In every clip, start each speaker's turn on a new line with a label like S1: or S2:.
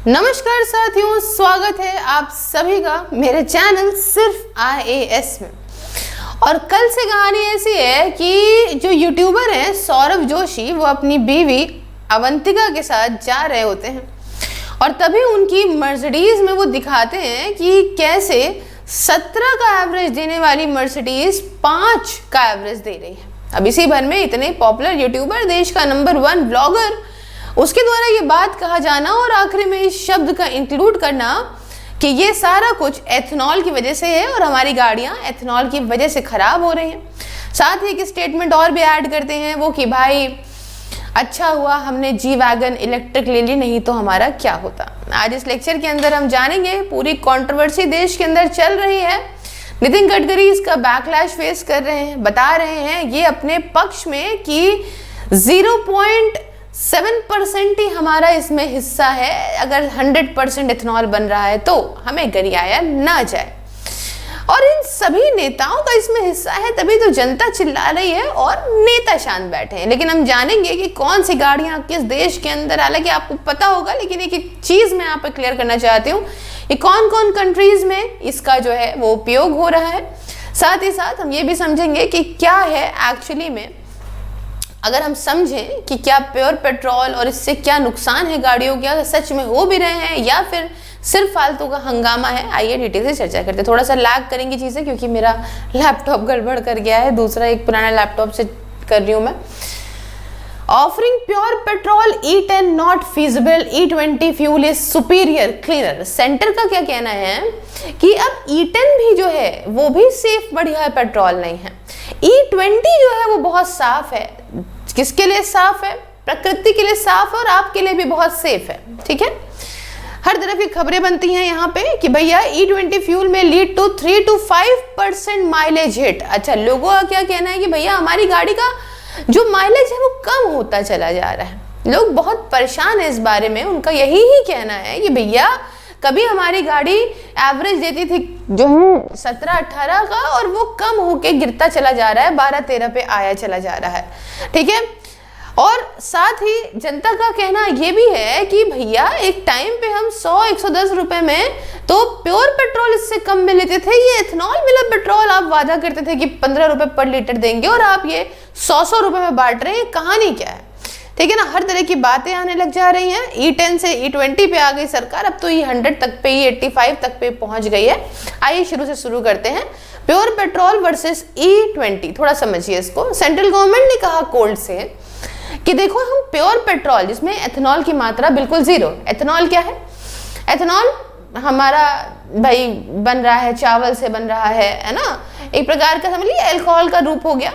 S1: नमस्कार साथियों, स्वागत है आप सभी का मेरे चैनल सिर्फ IAS में। और कल से कहानी ऐसी है कि जो यूट्यूबर हैं सौरभ जोशी, वो अपनी बीवी अवंतिका के साथ जा रहे होते हैं और तभी उनकी मर्सिडीज में वो दिखाते हैं कि कैसे 17 का एवरेज देने वाली मर्सिडीज 5 का एवरेज दे रही है। अब इसी भर में इतने पॉपुलर यूट्यूबर, देश का नंबर 1 ब्लॉगर, उसके द्वारा ये बात कहा जाना और आखिरी में इस शब्द का इंक्लूड करना कि ये सारा कुछ एथेनॉल की वजह से है और हमारी गाड़ियां एथेनॉल की वजह से खराब हो रही हैं। साथ ही एक स्टेटमेंट और भी ऐड करते हैं वो कि भाई अच्छा हुआ हमने जी वैगन इलेक्ट्रिक ले ली, नहीं तो हमारा क्या होता। आज इस लेक्चर के अंदर हम जानेंगे, पूरी कंट्रोवर्सी देश के अंदर चल रही है। नितिन गडकरी इसका बैकलैश फेस कर रहे हैं, बता रहे हैं ये अपने पक्ष में कि 0.7% ही हमारा इसमें हिस्सा है। अगर 100% इथेनॉल बन रहा है तो हमें गरियाया ना जाए। और इन सभी नेताओं का इसमें हिस्सा है, तभी तो जनता चिल्ला रही है और नेता शांत बैठे हैं। लेकिन हम जानेंगे कि कौन सी गाड़ियां किस देश के अंदर, हालांकि आपको पता होगा, लेकिन एक चीज मैं यहाँ पर क्लियर करना चाहती हूँ, ये कौन कौन कंट्रीज में इसका जो है वो उपयोग हो रहा है। साथ ही साथ हम ये भी समझेंगे कि क्या है एक्चुअली में, अगर हम समझें कि क्या प्योर पेट्रोल और इससे क्या नुकसान है गाड़ियों के, अगर सच में हो भी रहे हैं या फिर सिर्फ फालतू का हंगामा है। आइए डिटेल से चर्चा करते हैं। थोड़ा सा लैग करेंगी चीज़ें क्योंकि मेरा लैपटॉप गड़बड़ कर गया है, दूसरा एक पुराना लैपटॉप से कर रही हूँ मैं। Offering pure petrol E10 not feasible, E20 fuel is superior cleaner. Centre का क्या कहना है कि अब E10 भी जो है वो भी सेफ बढ़िया पेट्रोल नहीं है। E20 जो है वो बहुत साफ है। किसके लिए साफ है? प्रकृति के लिए साफ है और आपके लिए भी बहुत सेफ है। ठीक है, हर तरफ की खबरें बनती हैं यहाँ पे कि भैया E20 फ्यूल में lead to 3 to 5% mileage hit. अच्छा, लोगों का क्या कहना है कि भैया हमारी गाड़ी का जो माइलेज है वो कम होता चला जा रहा है। लोग बहुत परेशान है इस बारे में। उनका यही ही कहना है कि भैया कभी हमारी गाड़ी एवरेज देती थी जो 17-18 का और वो कम होके गिरता चला जा रहा है, 12-13 पे आया चला जा रहा है। ठीक है, और साथ ही जनता का कहना ये भी है कि भैया एक टाइम पे हम 100-110 रुपए में तो प्योर पेट्रोल इससे कम में लेते थे। ये इथेनॉल मिला पेट्रोल आप वादा करते थे कि 15 रुपए पर लीटर देंगे और आप ये 100 रुपए में बांट रहे हैं। कहानी क्या है? ठीक है ना, हर तरह की बातें आने लग जा रही हैं। E10 से E20 पे आ गई सरकार, अब तो E100 तक पे, E85 तक पे पहुंच गई है। आइए शुरू करते हैं। प्योर पेट्रोल वर्सेस E20, थोड़ा समझिए इसको। सेंट्रल गवर्नमेंट ने कहा कोर्ट से कि देखो हम प्योर पेट्रोल जिसमें एथेनॉल की मात्रा बिल्कुल जीरो। एथेनॉल क्या है? एथेनॉल हमारा भाई बन रहा है, चावल से बन रहा है ना, एक प्रकार का समझ लीजिए अल्कोहल का रूप हो गया।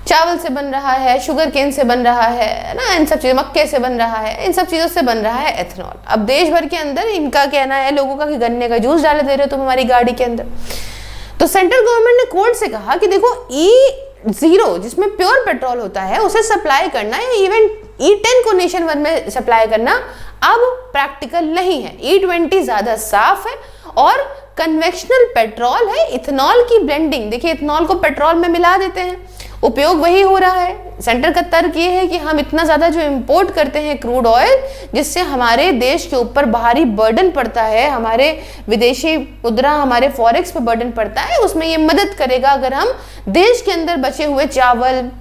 S1: चावल से बन रहा है, शुगर केन से बन रहा है ना, इन सब चीज़ों, मक्के से बन रहा है, इन सब चीज़ों से बन रहा है एथेनॉल। अब देश भर के अंदर इनका कहना है लोगों का कि गन्ने का जूस डाले दे रहे हो तुम हमारी गाड़ी के अंदर। तो सेंट्रल गवर्नमेंट ने कोर्ट से कहा कि देखो E0 जिसमें प्योर पेट्रोल होता है उसे सप्लाई करना या इवन E10 को नेशन वन में सप्लाई करना अब प्रैक्टिकल नहीं है। E20 ज्यादा साफ है और कन्वेंशनल पेट्रोल है। इथेनॉल की ब्लेंडिंग, देखिए इथेनॉल को पेट्रोल में मिला देते हैं, उपयोग वही हो रहा है। सेंटर का तर्क ये है कि हम इतना ज़्यादा जो इंपोर्ट करते हैं क्रूड ऑयल, जिससे हमारे देश के ऊपर भारी बर्डन पड़ता है, हमारे विदेशी मुद्रा, हमारे फॉरेक्स पे बर्डन पड़ता है, उसमें ये मदद करेगा अगर हम देश के अंदर बचे हुए चावल,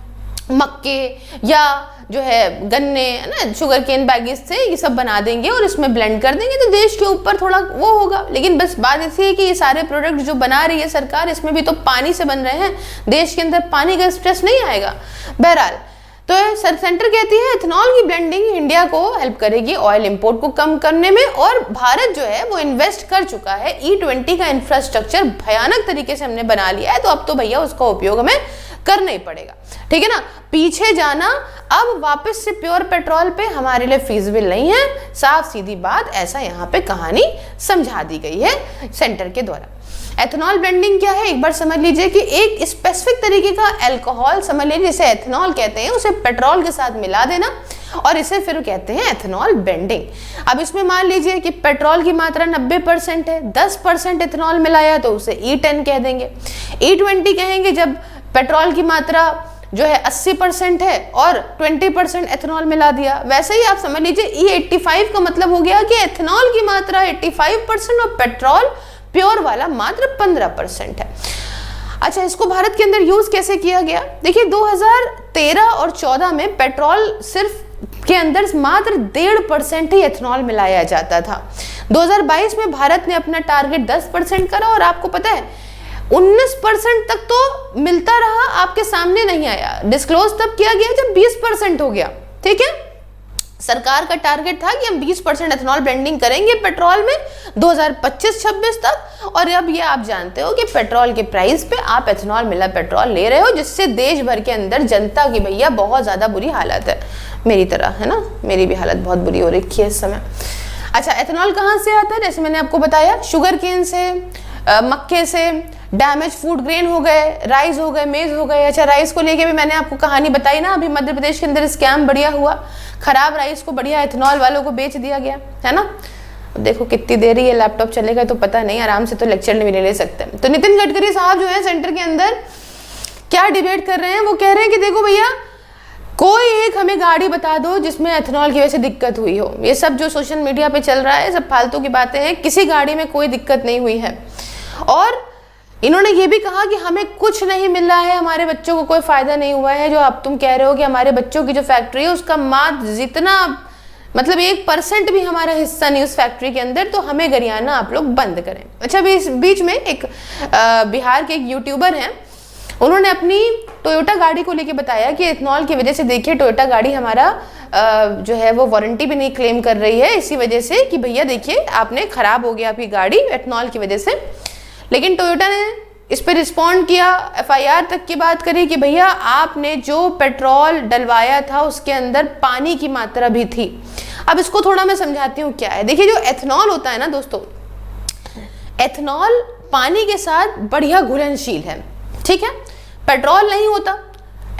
S1: मक्के या जो है गन्ने ना, शुगर केन बैगेज से ये सब बना देंगे और इसमें ब्लेंड कर देंगे तो देश के ऊपर थोड़ा वो होगा। लेकिन बस बात ऐसी है कि ये सारे प्रोडक्ट जो बना रही है सरकार, इसमें भी तो पानी से बन रहे हैं, देश के अंदर पानी का स्ट्रेस नहीं आएगा। बहरहाल तो सेंटर कहती है इथेनॉल की ब्लेंडिंग इंडिया को हेल्प करेगी ऑयल इंपोर्ट को कम करने में, और भारत जो है वो इन्वेस्ट कर चुका है। E20 का इंफ्रास्ट्रक्चर भयानक तरीके से हमने बना लिया है, तो अब तो भैया उसका उपयोग हमें करना ही पड़ेगा। ठीक है ना, पीछे जाना अब वापस से प्योर पेट्रोल पे हमारे लिए फीजिबल नहीं है। साफ सीधी बात, ऐसा यहाँ पे कहानी समझा दी गई है सेंटर के द्वारा। एथेनॉल ब्लेंडिंग क्या है एक बार समझ लीजिए कि एक स्पेसिफिक तरीके का अल्कोहल समझ लीजिए जिसे एथेनॉल कहते हैं, उसे पेट्रोल के साथ मिला देना और इसे फिर कहते हैं एथेनॉल ब्लेंडिंग। अब इसमें मान लीजिए कि पेट्रोल की मात्रा 90% है, 10% एथेनॉल मिलाया तो उसे E10 कह देंगे। E20 कहेंगे जब पेट्रोल की मात्रा जो है 80% है और 20% एथेनॉल मिला दिया। वैसे ही आप समझ लीजिए E85 का मतलब हो गया कि एथेनॉल की मात्रा 85% और पेट्रोल प्योर वाला मात्र 15% है। अच्छा, इसको भारत के अंदर यूज कैसे किया गया? देखिए 2013 और 14 में पेट्रोल सिर्फ के अंदर मात्र 1.5% ही एथेनॉल मिलाया जाता था। 2022 में भारत ने अपना टारगेट 10% करा और आपको पता है 19% तक तो मिलता रहा, आपके सामने नहीं आया। डिस्क्लोज तब किया गया जब 20% हो गया। ठीक है, सरकार का टारगेट था कि हम 20% एथेनॉल ब्लेंडिंग करेंगे पेट्रोल में 2025-26 तक। और अब ये आप जानते हो कि पेट्रोल के प्राइस पे आप एथेनॉल मिला पेट्रोल ले रहे हो, जिससे देश भर के अंदर जनता की भैया बहुत ज़्यादा बुरी हालत है, मेरी तरह है ना, मेरी भी हालत बहुत बुरी हो रही है इस समय। अच्छा, एथेनॉल कहाँ से आता है? जैसे मैंने आपको बताया, शुगर केन से, मक्के से, डैमेज फूड ग्रेन हो गए, राइस हो गए, मेज हो गए। अच्छा, राइस को लेके भी मैंने आपको कहानी बताई ना, अभी मध्य प्रदेश के अंदर स्कैम बढ़िया हुआ, खराब राइस को बढ़िया एथेनॉल वालों को बेच दिया गया, है ना। देखो कितनी देर ये लैपटॉप चलेगा तो पता नहीं, आराम से तो लेक्चर भी ले सकते हैं। तो नितिन गडकरी साहब जो है सेंटर के अंदर क्या डिबेट कर रहे हैं, वो कह रहे हैं कि देखो भैया कोई एक हमें गाड़ी बता दो जिसमें एथेनॉल की वजह से दिक्कत हुई हो। ये सब जो सोशल मीडिया पे चल रहा है सब फालतू की बातें हैं, किसी गाड़ी में कोई दिक्कत नहीं हुई है। और इन्होंने ये भी कहा कि हमें कुछ नहीं मिल रहा है, हमारे बच्चों को कोई फायदा नहीं हुआ है। जो आप तुम कह रहे हो कि हमारे बच्चों की जो फैक्ट्री है उसका मात्र जितना मतलब 1% भी हमारा हिस्सा नहीं उस फैक्ट्री के अंदर, तो हमें गरियाना आप लोग बंद करें। अच्छा, बीच में एक बिहार के एक यूट्यूबर हैं, उन्होंने अपनी टोयोटा गाड़ी को लेके बताया कि एथेनॉल की वजह से देखिए टोयोटा गाड़ी हमारा जो है वो वारंटी भी नहीं क्लेम कर रही है, इसी वजह से कि भैया देखिए आपने खराब हो गया आपकी गाड़ी एथेनॉल की वजह से। लेकिन टोयोटा ने इस पर रिस्पॉन्ड किया, FIR तक की बात करी कि भैया आपने जो पेट्रोल डलवाया था उसके अंदर पानी की मात्रा भी थी। अब इसको थोड़ा मैं समझाती हूँ क्या है। देखिए जो एथेनॉल होता है ना दोस्तों, एथेनॉल पानी के साथ बढ़िया घुलनशील है, ठीक है। पेट्रोल नहीं होता,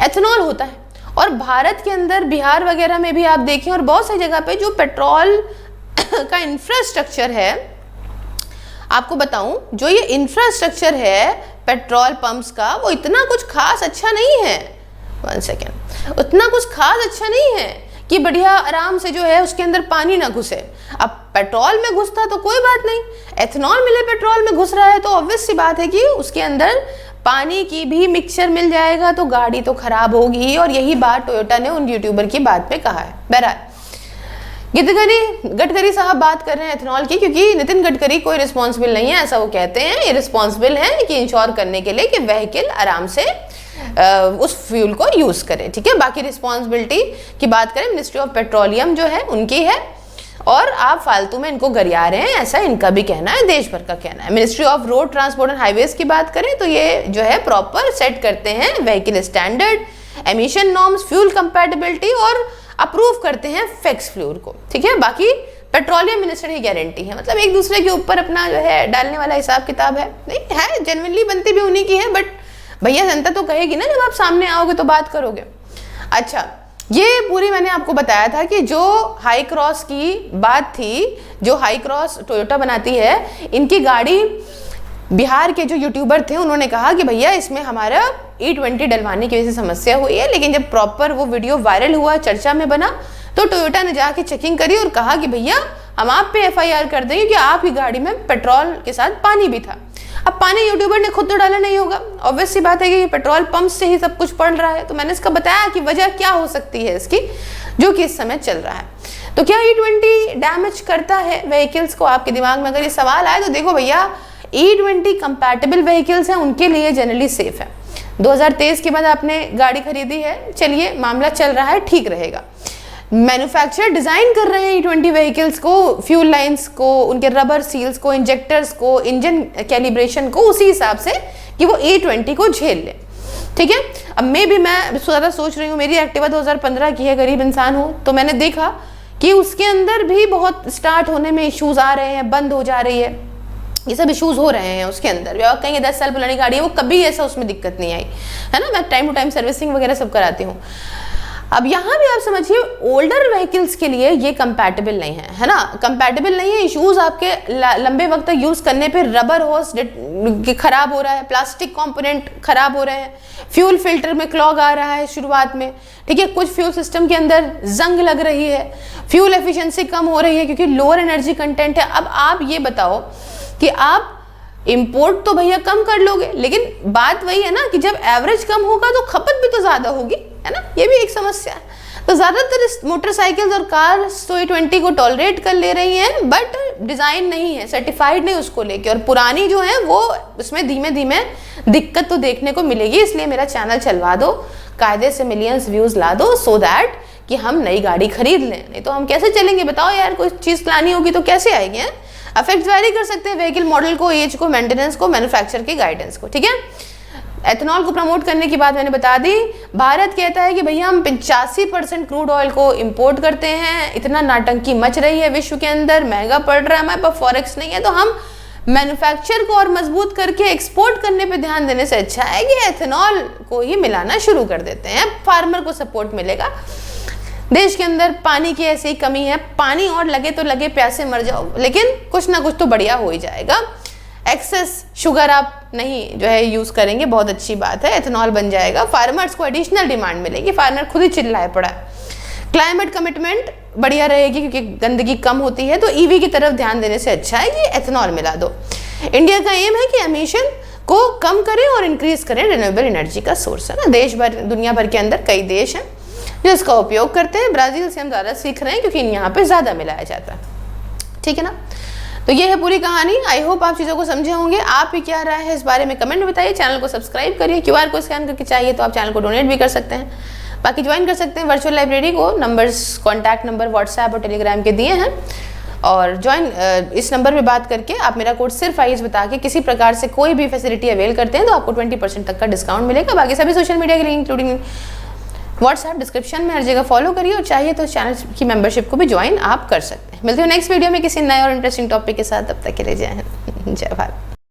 S1: एथेनॉल होता है। और भारत के अंदर बिहार वगैरह में भी आप देखें और बहुत सी जगह पे जो पेट्रोल का इंफ्रास्ट्रक्चर है, आपको बताऊं जो ये इंफ्रास्ट्रक्चर है पेट्रोल पंप्स का, वो इतना कुछ खास अच्छा नहीं है। 1 सेकेंड, उतना कुछ खास अच्छा नहीं है कि बढ़िया आराम से जो है उसके अंदर पानी ना घुसे। अब पेट्रोल में घुसता तो कोई बात नहीं, एथेनॉल मिले पेट्रोल में घुस रहा है तो ऑब्वियस सी बात है कि उसके अंदर पानी की भी मिक्सचर मिल जाएगा तो गाड़ी तो खराब होगी। और यही बात टोयोटा ने उन यूट्यूबर की बात पे कहा है। बहरहाल गडकरी साहब बात कर रहे हैं एथेनॉल की, क्योंकि नितिन गडकरी कोई रिस्पॉन्सिबल नहीं है ऐसा वो कहते हैं। ये रिस्पॉन्सिबल है कि इंश्योर करने के लिए कि व्हीकल आराम से उस फ्यूल को यूज करें, ठीक है। बाकी रिस्पॉन्सिबिलिटी की बात करें मिनिस्ट्री ऑफ पेट्रोलियम जो है उनकी है, और आप फालतू में इनको गरिया रहे हैं ऐसा इनका भी कहना है, देश भर का कहना है। Ministry of road transport and highways की बात करें तो ये जो है प्रॉपर सेट करते हैं vehicle standard, emission norms, fuel compatibility और अप्रूव करते हैं फिक्स फ्यूल को, ठीक है। बाकी पेट्रोलियम मिनिस्टर की गारंटी है, मतलब एक दूसरे के ऊपर अपना जो है डालने वाला हिसाब किताब है नहीं है, जेन्युइनली बनती भी उन्हीं की है। बट भैया जनता तो कहेगी ना, जब आप सामने आओगे तो बात करोगे। अच्छा, ये पूरी मैंने आपको बताया था कि जो हाई क्रॉस की बात थी, जो हाई क्रॉस टोयोटा बनाती है, इनकी गाड़ी बिहार के जो यूट्यूबर थे उन्होंने कहा कि भैया इसमें हमारा E20 डलवाने की वजह से समस्या हुई है। लेकिन जब प्रॉपर वो वीडियो वायरल हुआ, चर्चा में बना, तो टोयोटा ने जाके चेकिंग करी और कहा कि भैया हम आप पे FIR कर देंगे कि आपकी गाड़ी में पेट्रोल के साथ पानी भी था। अब पानी यूट्यूबर ने खुद तो डाला नहीं होगा, ऑब्वियस सी बात है कि पेट्रोल पंप से ही सब कुछ पड़ रहा है। तो मैंने इसका बताया कि वजह क्या हो सकती है इसकी, जो कि इस समय चल रहा है। तो क्या E20 डैमेज करता है व्हीकल्स को? आपके दिमाग में अगर ये सवाल आए तो देखो भैया, E20 कंपैटिबल व्हीकल्स हैं, उनके लिए जनरली सेफ है। 2023 के बाद आपने गाड़ी खरीदी है, चलिए मामला चल रहा है, ठीक रहेगा। मैन्युफैक्चरर डिजाइन कर रहे हैं E20 व्हीकल्स को, फ्यूल लाइंस को, उनके रबर सील्स को, इंजेक्टर्स को, इंजन कैलिब्रेशन को उसी हिसाब से कि वो E20 को झेल ले, ठीक है। अब मैं ज़्यादा सोच रही हूँ, मेरी एक्टिवा 2015 की है, गरीब इंसान हूँ, तो मैंने देखा कि उसके अंदर भी बहुत स्टार्ट होने में इश्यूज आ रहे हैं, बंद हो जा रही है, ये सब इश्यूज हो रहे हैं उसके अंदर। आप कहेंगे 10 साल पुरानी गाड़ी है, वो कभी ऐसा उसमें दिक्कत नहीं आई है ना, मैं टाइम टू टाइम सर्विसिंग वगैरह सब कराती हूँ। अब यहाँ भी आप समझिए ओल्डर व्हीकल्स के लिए ये कंपैटिबल नहीं है ना, कंपैटिबल नहीं है। इश्यूज आपके लंबे वक्त तक यूज करने पे रबर होस खराब हो रहा है, प्लास्टिक कंपोनेंट खराब हो रहे हैं, फ्यूल फिल्टर में क्लॉग आ रहा है शुरुआत में, ठीक है, कुछ फ्यूल सिस्टम के अंदर जंग लग रही है, फ्यूल एफिशिएंसी कम हो रही है क्योंकि लोअर एनर्जी कंटेंट है। अब आप ये बताओ कि आप इंपोर्ट तो भैया कम कर लोगे, लेकिन बात वही है ना कि जब एवरेज कम होगा तो खपत भी तो ज्यादा होगी, है ना, ये भी एक समस्या है। तो ज्यादातर मोटरसाइकिल्स और कार्स तो E20 को टॉलरेट कर ले रही हैं, बट डिजाइन नहीं है, सर्टिफाइड नहीं उसको लेके, और पुरानी जो है वो उसमें धीमे धीमे दिक्कत तो देखने को मिलेगी। इसलिए मेरा चैनल चलवा दो, कायदे से मिलियंस व्यूज ला दो, सो दैट कि हम नई गाड़ी खरीद लें। नहीं तो हम कैसे चलेंगे बताओ यार, कोई चीज लानी होगी तो कैसे आएंगे। अफेक्ट वेरी कर सकते हैं व्हीकल मॉडल को, एज को, मेंटेनेंस को, मैन्युफैक्चर के गाइडेंस को, ठीक है। एथेनॉल को प्रमोट करने की बात मैंने बता दी। भारत कहता है कि भैया हम 85% क्रूड ऑयल को इंपोर्ट करते हैं, इतना नाटंकी मच रही है विश्व के अंदर, महंगा पड़ रहा है, हमारे पास फॉरेक्स नहीं है, तो हम मैन्युफैक्चर को और मजबूत करके एक्सपोर्ट करने पे ध्यान देने से अच्छा है कि एथेनॉल को ही मिलाना शुरू कर देते हैं, फार्मर को सपोर्ट मिलेगा। देश के अंदर पानी की ऐसी कमी है, पानी और लगे तो लगे, प्यासे मर जाओ, लेकिन कुछ ना कुछ तो बढ़िया हो ही जाएगा। एक्सेस शुगर आप नहीं जो है यूज करेंगे, बहुत अच्छी बात है, एथेनॉल बन जाएगा, फार्मर्स को एडिशनल डिमांड मिलेगी, फार्मर खुद ही चिल्लाए पड़ा है। क्लाइमेट कमिटमेंट बढ़िया रहेगी क्योंकि गंदगी कम होती है, तो ईवी की तरफ ध्यान देने से अच्छा है कि एथेनॉल मिला दो। इंडिया का एम है कि एमिशन को कम करें और इंक्रीज करें रिन्यूएबल एनर्जी का सोर्स, है ना। देश भर, दुनिया भर के अंदर कई देश हैं जो इसका उपयोग करते हैं। ब्राजील से हम ज़्यादा सीख रहे हैं क्योंकि यहाँ पे ज़्यादा मिलाया जाता है, ठीक है ना। तो ये है पूरी कहानी। आई होप आप चीज़ों को समझे होंगे। आप ही क्या राय है इस बारे में कमेंट में बताइए। चैनल को सब्सक्राइब करिए, QR को स्कैन करके चाहिए तो आप चैनल को डोनेट भी कर सकते हैं, बाकी ज्वाइन कर सकते हैं वर्चुअल लाइब्रेरी को। नंबर्स, कॉन्टैक्ट नंबर व्हाट्सएप और टेलीग्राम के दिए हैं, और ज्वाइन इस नंबर पे बात करके आप मेरा कोड सिर्फ आइज बता के किसी प्रकार से कोई भी फैसिलिटी अवेल करते हैं तो आपको 20% तक का डिस्काउंट मिलेगा। बाकी सभी सोशल मीडिया के लिंक इंक्लूडिंग व्हाट्सएप डिस्क्रिप्शन में हर जगह फॉलो करिए, और चाहिए तो चैनल की मेंबरशिप को भी ज्वाइन आप कर सकते हैं। मिलते हैं नेक्स्ट वीडियो में किसी नए और इंटरेस्टिंग टॉपिक के साथ, तब तक के लिए जय हिंद, जय भारत।